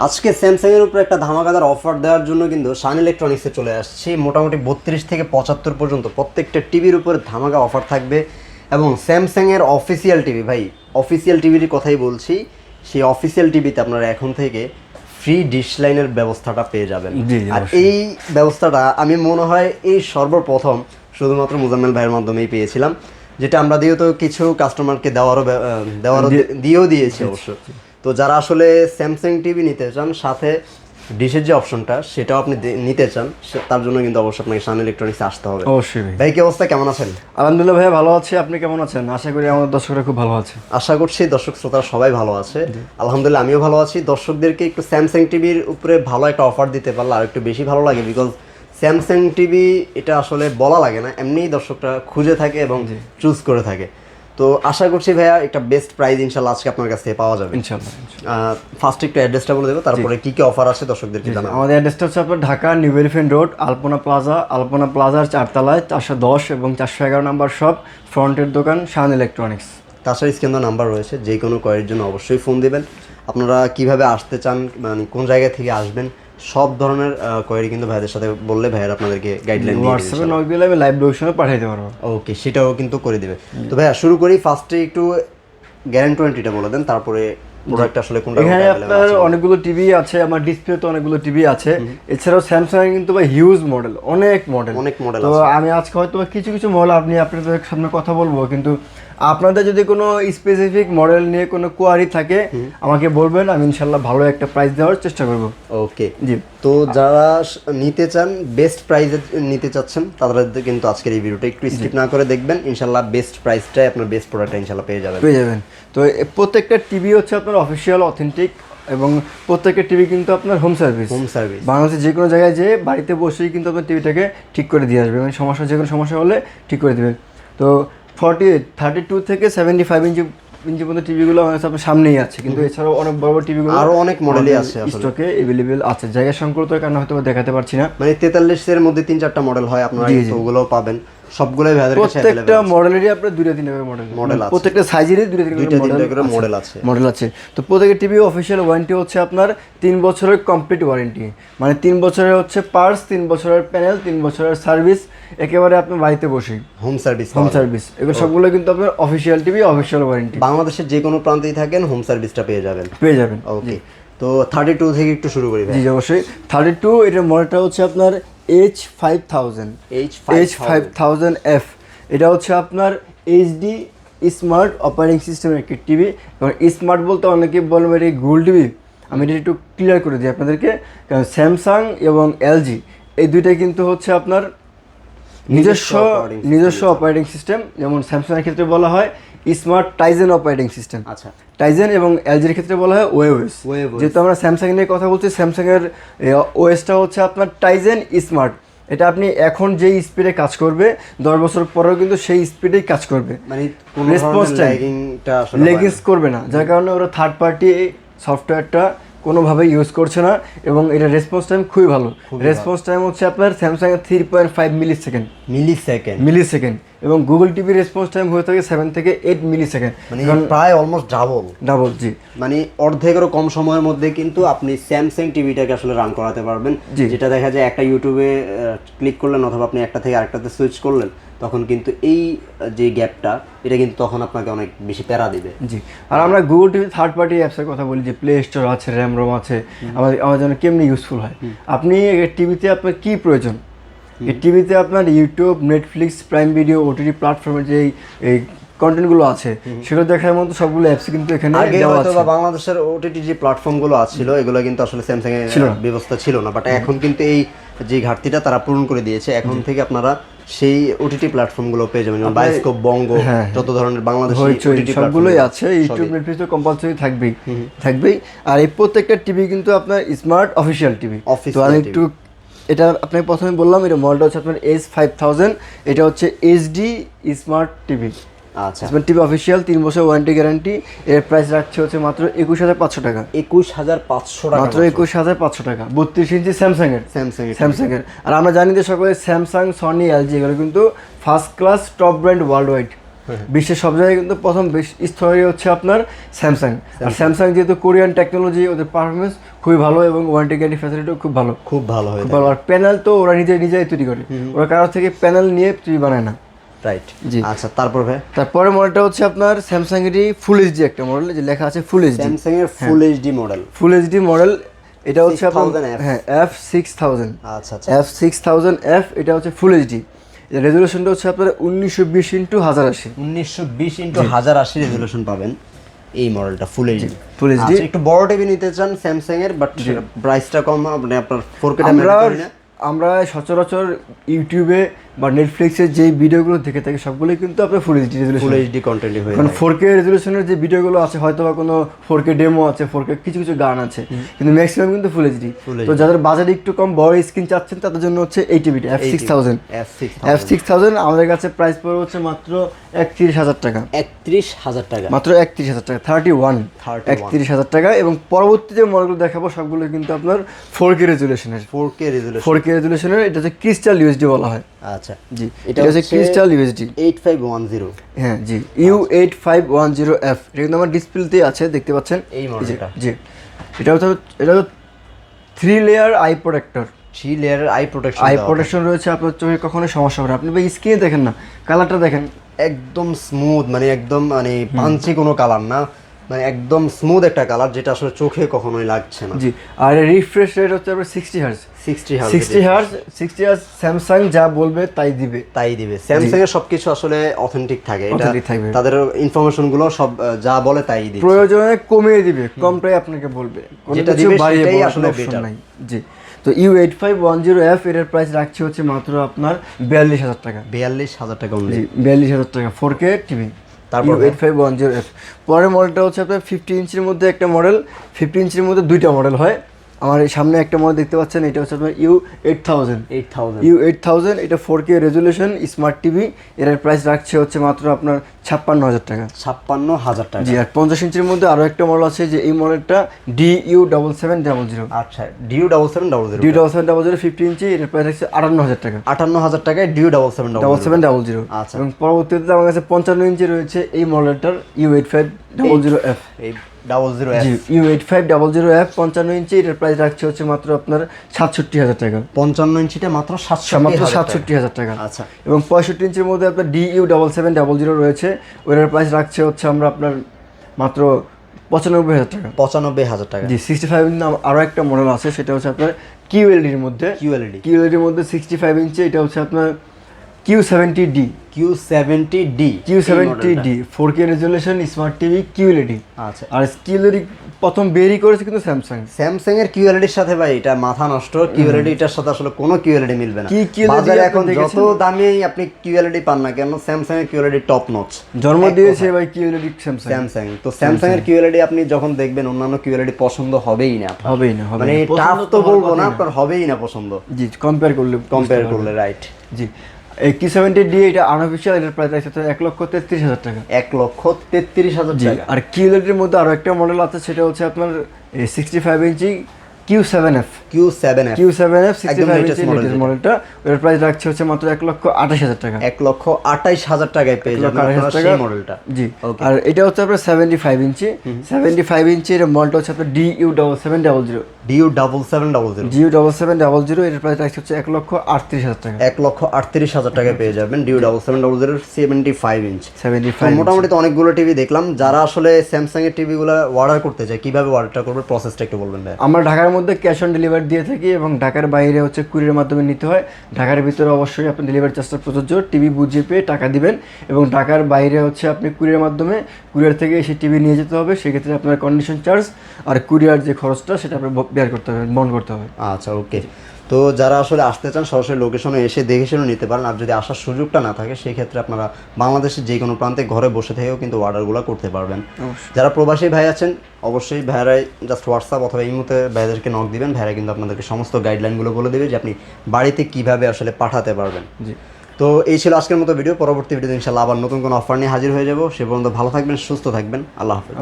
আজকে স্যামসাং এর উপরে একটা ধামাকাদার অফার দেওয়ার জন্য কিন্তু শান ইলেকট্রনিক্সে চলে আসছে। মোটামুটি 32 থেকে 75 পর্যন্ত প্রত্যেকটা টিভির উপরে ধামাকা অফার থাকবে এবং স্যামসাং এর অফিসিয়াল টিভি, ভাই অফিসিয়াল টিভির কথাই বলছি, সেই অফিসিয়াল টিভিতে আপনারা এখন থেকে ফ্রি ডিশ লাইনের ব্যবস্থাটা পেয়ে যাবেন। আর এই ব্যবস্থাটা আমি মনে হয় এই সর্বপ্রথম শুধুমাত্র মুজাম্মেল ভাইয়ের মাধ্যমেই পেয়েছিলাম, যেটা আমরা দিয়েও তো কিছু কাস্টমারকে দিয়েও দিয়েছি অবশ্য। তো যারা আসলে স্যামসাং টিভি নিতে চান সাথে ডিশের যে অপশনটা সেটাও আপনি নিতে চান, তার জন্য কিন্তু অবশ্যই আপনাকে শান ইলেকট্রনিক্সে আসতে হবে। অবশ্যই ভাই, কি অবস্থা, কেমন আছেন? আলহামদুলিল্লাহ ভাইয়া, ভালো আছি। আপনি কেমন আছেন? আশা করি আমাদের দর্শকরা খুব ভালো আছে। আশা করছি দর্শক শ্রোতা সবাই ভালো আছে। আলহামদুলিল্লাহ আমিও ভালো আছি। দর্শকদেরকে একটু স্যামসাং টিভির উপরে ভালো একটা অফার দিতে পারলে আর একটু বেশি ভালো লাগে, বিকজ স্যামসাং টিভি এটা আসলে বলা লাগে না, এমনিই দর্শকরা খুঁজে থাকে এবং চুজ করে থাকে। তো আশা করছি ভাইয়া একটা বেস্ট প্রাইস ইনশাআল্লাহ আজকে আপনার কাছ থেকে পাওয়া যাবে ইনশাআল্লাহ। ফার্স্ট একটু অ্যাড্রেসটা বলে দেবো, তারপরে কি কি অফার আছে দর্শকদেরকে জানাবো। আমাদের অ্যাড্রেসটা হচ্ছে আপনার ঢাকা নিউ এলিফ্যান্ট রোড, আলপনা প্লাজার 4 তলায় 410 এবং 411 নাম্বার শপ, ফ্রন্টের দোকান শান ইলেকট্রনিক্স। তাছাড়া স্ক্রিনে নাম্বার রয়েছে, যে কোনো কোয়ারির জন্য অবশ্যই ফোন দিবেন। আপনারা কিভাবে আসতে চান, মানে কোন জায়গা থেকে আসবেন, সব ধরনের কোয়ারি কিন্তু ভাইদের সাথে বললে ভাইয়ার আপনাদেরকে গাইডলাইন দিয়ে হোয়াটসঅ্যাপে নক দিলে আমি লাইভ লোকেশনে পাঠিয়ে দিতে পারবো। ওকে, সেটাও কিন্তু করে দিবে। তো ভাইয়া শুরু করি, ফার্স্টে একটু গ্যারান্টি ওয়ারেন্টিটা বলে দেন, তারপরে প্রোডাক্ট আসলে কোনটা। এখানে আপনার অনেকগুলো টিভি আছে, আমার ডিসপ্লেতে অনেকগুলো টিভি আছে। এছাড়াও স্যামসাং এর কিন্তু ভাই হিউজ মডেল, অনেক মডেল তো আমি আজকে হয়তো কিছু কিছু মডেল আপনাদের সামনে কথা বলবো, কিন্তু আপনাদের যদি কোনো স্পেসিফিক মডেল নিয়ে কোনো কোয়ারি থাকে আমাকে বলবেন, আমি ইনশাল্লাহ ভালো একটা প্রাইস দেওয়ার চেষ্টা করব। ওকে জি। তো যারা নিতে চান, বেস্ট প্রাইসে নিতে চাচ্ছেন, তাদের কিন্তু আজকের এই ভিডিওটা একটু স্কিপ না করে দেখবেন। ইনশাল্লাহ বেস্ট প্রাইসটাই আপনার বেস্ট প্রোডাক্টটা ইনশাল্লাহ পেয়ে যাবেন। তো প্রত্যেকটা টিভি হচ্ছে আপনার অফিসিয়াল অথেন্টিক, এবং প্রত্যেকটা টিভি কিন্তু আপনার হোম সার্ভিস। বাংলাদেশের যে কোনো জায়গায় যেয়ে বাড়িতে বসেই কিন্তু আপনার টিভিটাকে ঠিক করে দিয়ে আসবে, মানে যে কোনো সমস্যা হলে ঠিক করে দেবে। তো 32 থেকে 75 ইঞ্চি পর্যন্ত টিভিগুলো আপনার সামনেই আছে, কিন্তু এছাড়াও অনেক বড় বড় টিভিগুলো আরো অনেক মডেলই আছে স্টকে अवेलेबल আছে। জায়গা সংকটের কারণে হয়তো দেখাতে পারছি না, মানে 43 এর মধ্যে 3-4টা মডেল হয়, আপনারা ওগুলোও পাবেন। সবগুলোই ভাইদের কাছে अवेलेबल। প্রত্যেকটা মডেলেরই আপনার 2-3 মডেল আছে, প্রত্যেকটা সাইজেরই 2-3 করে মডেল আছে। তো প্রত্যেকটা টিভি অফিশিয়াল ওয়ারেন্টি হচ্ছে আপনার 3 বছরের কমপ্লিট ওয়ারেন্টি, মানে 3 বছরের হচ্ছে পার্টস, 3 বছরের প্যানেল, 3 বছরের সার্ভিস, একেবারে আপনার বাড়িতে বসেই হোম সার্ভিস। এগুলো সবগুলো কিন্তু আপনার অফিশিয়াল টিভি, অফিশিয়াল ওয়ারেন্টি। বাংলাদেশের যে কোনো প্রান্তেই থাকেন হোম সার্ভিসটা পেয়ে যাবেন। ওকে, তো 32 থেকে একটু শুরু করি। জি অবশ্যই। 32 এটার মডেলটা হচ্ছে আপনার H5000F। এটা হচ্ছে আপনার এইচডি স্মার্ট অপারেটিং সিস্টেমের একটি টিভি। এবং স্মার্ট বলতে অনেকে বলবেন এটা গুগল টিভি, আমি এটা একটু ক্লিয়ার করে দিই আপনাদেরকে। কারণ স্যামসাং এবং এলজি এই দুইটাই কিন্তু হচ্ছে আপনার নিজস্ব অপারেটিং সিস্টেম। যেমন স্যামসাংয়ের ক্ষেত্রে বলা হয় স্মার্ট টাইজেন অপারেটিং সিস্টেম, আচ্ছা টাইজেন, এবং এলজির ক্ষেত্রে বলা হয় ওএস। যেহেতু আমরা স্যামসাং নিয়ে কথা বলছি, স্যামসাংয়ের ওএসটা হচ্ছে আপনার টাইজেন স্মার্ট। এটা আপনি এখন যেই স্পিডে কাজ করবে 10 বছর পরেও কিন্তু সেই স্পিডেই কাজ করবে, মানে রেসপন্স লেগিংস করবে না, যার কারণে ওরা থার্ড পার্টি সফটওয়্যারটা কোনোভাবে ইউজ করছে না। এবং এটা রেসপন্স টাইম খুবই ভালো। রেসপন্স টাইম হচ্ছে আপনার স্যামসাং এর 3.5 মিলিসেকেন্ড, এবং গুগল টিভি রেসপন্স টাইম হয়ে থাকে 7 থেকে 8 মিলিসেকেন্ড, মানে প্রায় অলমোস্ট ডাবল। জি, মানে অর্ধেকেরও কম সময়ের মধ্যে কিন্তু আপনি স্যামসাং টিভিটাকে আসলে রান করাতে পারবেন। যেটা দেখা যায় একটা ইউটিউবে ক্লিক করলেন অথবা আপনি একটা থেকে আরেকটাতে সুইচ করলেন, তখন কিন্তু এই যে গ্যাপটা, এটা কিন্তু তখন আপনাকে অনেক বেশি প্যারা দিবে। জি, আর আমরা গুগল টিভি থার্ড পার্টি অ্যাপসের কথা বলি, যে প্লে স্টোর আছে, র্যাম রোম আছে, আমার জন্য কেমনি ইউজফুল হয়। আপনি টিভিতে আপনার কি প্রয়োজন, এই টিভিতে আপনার YouTube, Netflix, prime video, OTT প্ল্যাটফর্মের যে এই কন্টেন্টগুলো আছে সেগুলো দেখার মতো সবগুলো অ্যাপস কিন্তু এখানে দেওয়া আছে। বাংলাদেশের ওটিটি যে প্ল্যাটফর্মগুলো ছিল এগুলো কিন্তু আসলে স্যামসাং এর ব্যবস্থা ছিল না, বাট এখন কিন্তু এই যে ঘাটতিটা তারা পূরণ করে দিয়েছে। এখন থেকে আপনারা সেই ওটিটি প্ল্যাটফর্মগুলো পেয়ে যাবেন, যেমন বায়োস্কোপ, বঙ্গো, যত ধরনের বাংলাদেশি ওটিটি সবগুলোই আছে। ইউটিউব, নেটফ্লিক্স তো কম্পালসরি থাকবেই। আর এই প্রত্যেকটা টিভি কিন্তু আপনার স্মার্ট অফিশিয়াল টিভি। তো আমি একটু এটা আপনাকে প্রথমে বললাম, এটা মডেলটা হচ্ছে আপনার H5000। এটা হচ্ছে এইচডি স্মার্ট টিভি। আচ্ছা, স্মার্ট টিভি অফিশিয়াল, 3 বছর ওয়ারেন্টি গ্যারান্টি। এর প্রাইস রাখছে হচ্ছে মাত্র 21500 টাকা। 21500 টাকা, মাত্র 21500 টাকা। 32 ইঞ্চি স্যামসাং এর। আর আমরা জানি যে সকলে স্যামসাং, সনি, এলজি এগুলো কিন্তু first class top brand world wide. বিশ্বের সব জায়গায় কিন্তু প্রথম স্তরে হচ্ছে আপনার স্যামসাং। আর স্যামসাং যেহেতু কোরিয়ান টেকনোলজি, ওদের পারফরমেন্স খুবই ভালো এবং ওয়ারেন্টি গ্যারান্টি ফ্যাসিলিটিও খুব ভালো, খুব ভালো হয়, খুব ভালো। আর প্যানেল তো ওরা নিজেই তৈরি করে, ওরা কারো থেকে প্যানেল নিয়ে টিভি বানায় না। রাইট, জি। আচ্ছা, তারপর ভাই তারপরে মডেলটা হচ্ছে আপনার স্যামসাং এরই ফুল এইচডি একটা মডেল, যে লেখা আছে ফুল এইচডি, স্যামসাং এর full HD model, full HD model. এটা হচ্ছে আপনার 6000F হ্যাঁ F6000, আচ্ছা আচ্ছা, F6000F। এটা হচ্ছে ফুল এইচডি, রেজুলেশনটা হচ্ছে আপনার 1920x1080, 1920x1080 রেজুলেশন পাবেন এই মডেলটা ফুল এইচডি। Full HD. একটু বড় টিভি নিতে চান স্যামসাং এর, বাট প্রাইসটা কম, মানে আপনার 4K টা মেনটেন করি না। আমরা সচরাচর ইউটিউবে বা নেটফ্লিক্সের যে ভিডিওগুলো দেখে থাকি সবগুলোই কিন্তু আপনার full HD resolution, full HD কন্টেন্টই হয়ে কারণ যায়। 4K রেজুলেশনের যে ভিডিওগুলো আছে হয়তো বা কোনো 4K ডেমো আছে, 4K কিছু কিছু গান আছে, কিন্তু ম্যাক্সিমাম কিন্তু ফুল এইচডি। তো যাদের বাজেট একটু কম, বড় স্ক্রিন চাচ্ছেন, তাদের জন্য হচ্ছে এই টিভিটা F6000। F6000 আমাদের কাছে প্রাইস পড়ে হচ্ছে মাত্র 31000 টাকা, 31000 টাকা, মাত্র 31000 টাকা, 31 টাকা। এবং পরবর্তী যে মডেলগুলো দেখাবো সবগুলো কিন্তু আপনার 4K রেজুলেশনের, 4K রেজুলেশনের। এটা হচ্ছে ক্রিস্টাল ইউএসডি বলা হয়। আচ্ছা, জি, এটা হচ্ছে ক্রিস্টাল ইউএসডি 8510। হ্যাঁ জি, U8510F। এটা কিন্তু আমার ডিসপ্লেতেই আছে, দেখতে পাচ্ছেন এই মডেলটা। জি, এটা হচ্ছে 3 লেয়ার আই প্রোটেক্টর, 3 লেয়ারের আই প্রোটেকশন রয়েছে। আপনার চোখে কখনো সমস্যা হবে না। আপনি ভাই স্ক্রিনে দেখেন না, কালারটা দেখেন, একদম স্মুথ, মানে একদম মানে পাঞ্চি কোনো কালার না, মানে একদম স্মুথ একটা কালার, যেটা আসলে চোখে কখনোই লাগছে না। জি। আর রিফ্রেশ রেট হচ্ছে আপনার 60 হার্জ, 60 হার্জ। স্যামসাং যা বলবে তাই দিবে। স্যামসাং এর সবকিছু আসলে অথেন্টিক থাকে, এটা Authentic থাকবে। তাদের ইনফরমেশন গুলো সব যা বলে তাই দিবে, প্রয়োজনে কমিয়ে দিবে, কমটাই আপনাকে বলবে, যেটা দিবে সেটাই আসলে বেটার। জি। তো U8510F এর প্রাইস রাখছি হচ্ছে মাত্র আপনার 42000 টাকা, 42000 টাকা অনলি। জি, 42000 টাকা 4K টিভি। তারপর U8510F। পরের মডেলটা হচ্ছে আপনার 50 ইঞ্চির মধ্যে একটা মডেল, 50 ইঞ্চির মধ্যে দুইটা মডেল হয়। আমার এই সামনে একটা মডেল দেখতে পাচ্ছেন, এটা হচ্ছে আপনার U8000। এটা 4K রেজুলেশন স্মার্ট টিভি। এর প্রাইস রাখছে হচ্ছে মাত্র আপনার 56000 টাকা, 56000 টাকা। জি। আর 50 ইঞ্চির মধ্যে আরো একটা মডেল আছে, যে এই মডেলটা DU7700। আচ্ছা, DU7700, DU7700 50 ইঞ্চি। এর প্রাইস রাখছে 58000 টাকা, 58000 টাকায় DU7700। আচ্ছা। এবং পরবর্তীতে আমার কাছে 55 ইঞ্চি রয়েছে এই মডেলটার U8500F, এই 00F। জি, U8500F 55 ইঞ্চি। এর প্রাইস রাখছে হচ্ছে মাত্র আপনার 67000 টাকা, 55 ইঞ্চিটা মাত্র মাত্র 67000 টাকা। আচ্ছা। এবং 65 ইঞ্চির মধ্যে আপনার DU7700 রয়েছে, ওটার প্রাইস রাখছে হচ্ছে আমরা আপনার মাত্র 95000 টাকা, 95000 টাকা। জি। 65 ইঞ্চি আরও একটা মডেল আছে, সেটা হচ্ছে আপনার QLED-র মধ্যে, QLED-র মধ্যে 65 ইঞ্চি। এটা হচ্ছে আপনার Q70D, 4K resolution smart TV QLED। আচ্ছা। আর QLED প্রথম বেরি করেছে কিন্তু স্যামসাং এর QLED-র সাথে ভাই এটা মাথা নষ্ট, QLED-টার সাথে আসলে কোনো QLED মিলবে না। কি QLED বাজারে এখন যত দামি আপনি QLED পান না কেন, স্যামসাং এর QLED টপ নচ। জন্ম দিয়েছে ভাই QLED স্যামসাং। তো স্যামসাং এর QLED আপনি যখন দেখবেন, অন্যান্য QLED পছন্দ হবেই না, মানে টাফ তো বলবো না, আপনার হবেই না পছন্দ। জি, কম্পেয়ার করলে রাইট। জি। এই Q70D এটা আনঅফিশিয়াল, এটার প্রাইস আছে 1,33,000 টাকা, 1,33,000 টাকা। আর QLED-এর মধ্যে আরো একটা মডেল আছে, সেটা হচ্ছে আপনার 65 ইঞ্চি Q7F 65 ইঞ্চি মডেলটা। এর প্রাইস রাখছে হচ্ছে মাত্র 1,28,000 টাকা, 1,28,000 টাকায় পেয়ে যাবেন আপনারা সেই মডেলটা। জি। আর এটা হচ্ছে আপনার 75 ইঞ্চি, 75 ইঞ্চির মডেলটা হচ্ছে আপনার DU7700, DU7700। এর প্রাইস রাখছে হচ্ছে 1,38,000 টাকা, 1,38,000 টাকায় পেয়ে যাবেন DU7700 75 ইঞ্চ। 75। মোটামুটি তো অনেকগুলো টিভি দেখলাম। যারা আসলে স্যামসাং এর টিভিগুলো অর্ডার করতে চায়, কিভাবে অর্ডারটা করবে, প্রসেসটা একটু বলবেন ভাই। আমরা ঢাকার মধ্যে ক্যাশ অন ডেলিভারি দিয়ে থাকি, এবং ঢাকার বাইরে হচ্ছে কুরিয়ারের মাধ্যমে নিতে হয়। ঢাকার ভিতরে অবশ্যই আপনি ডেলিভারি চার্জটা প্রযোজ্য, টিভি বুঝিয়ে পেয়ে টাকা দিবেন। এবং ঢাকার বাইরে হচ্ছে আপনি কুরিয়ারের মাধ্যমে, কুরিয়ার থেকে এসে টিভি নিয়ে যেতে হবে, সেক্ষেত্রে আপনার কন্ডিশন চার্জ আর কুরিয়ার যে খরচটা সেটা আপনার বের করতে হবে, বহন করতে হবে। আচ্ছা, ওকে। তো যারা আসলে আসতে চান সরাসরি লোকেশনে এসে দেখে শুনে নিতে পারেন। আর যদি আসার সুযোগটা না থাকে, সেই ক্ষেত্রে আপনারা বাংলাদেশের যে কোনো প্রান্তে ঘরে বসে থেকেও কিন্তু অর্ডারগুলো করতে পারবেন। যারা প্রবাসী ভাই আছেন, অবশ্যই ভাইয়ারাই জাস্ট হোয়াটসঅ্যাপ অথবা এই মুহূর্তে ভাইয়াদেরকে নক দিবেন, ভাইয়ারা কিন্তু আপনাদেরকে সমস্ত গাইডলাইনগুলো বলে দেবে যে আপনি বাড়িতে কিভাবে আসলে পাঠাতে পারবেন। জি। তো এই ছিল আজকের মতো ভিডিও। পরবর্তী ভিডিওতে ইনশাআল্লাহ আবার নতুন কোনো অফার নিয়ে হাজির হয়ে যাব। সে পর্যন্ত ভালো থাকবেন, সুস্থ থাকবেন। আল্লাহ হাফেজ।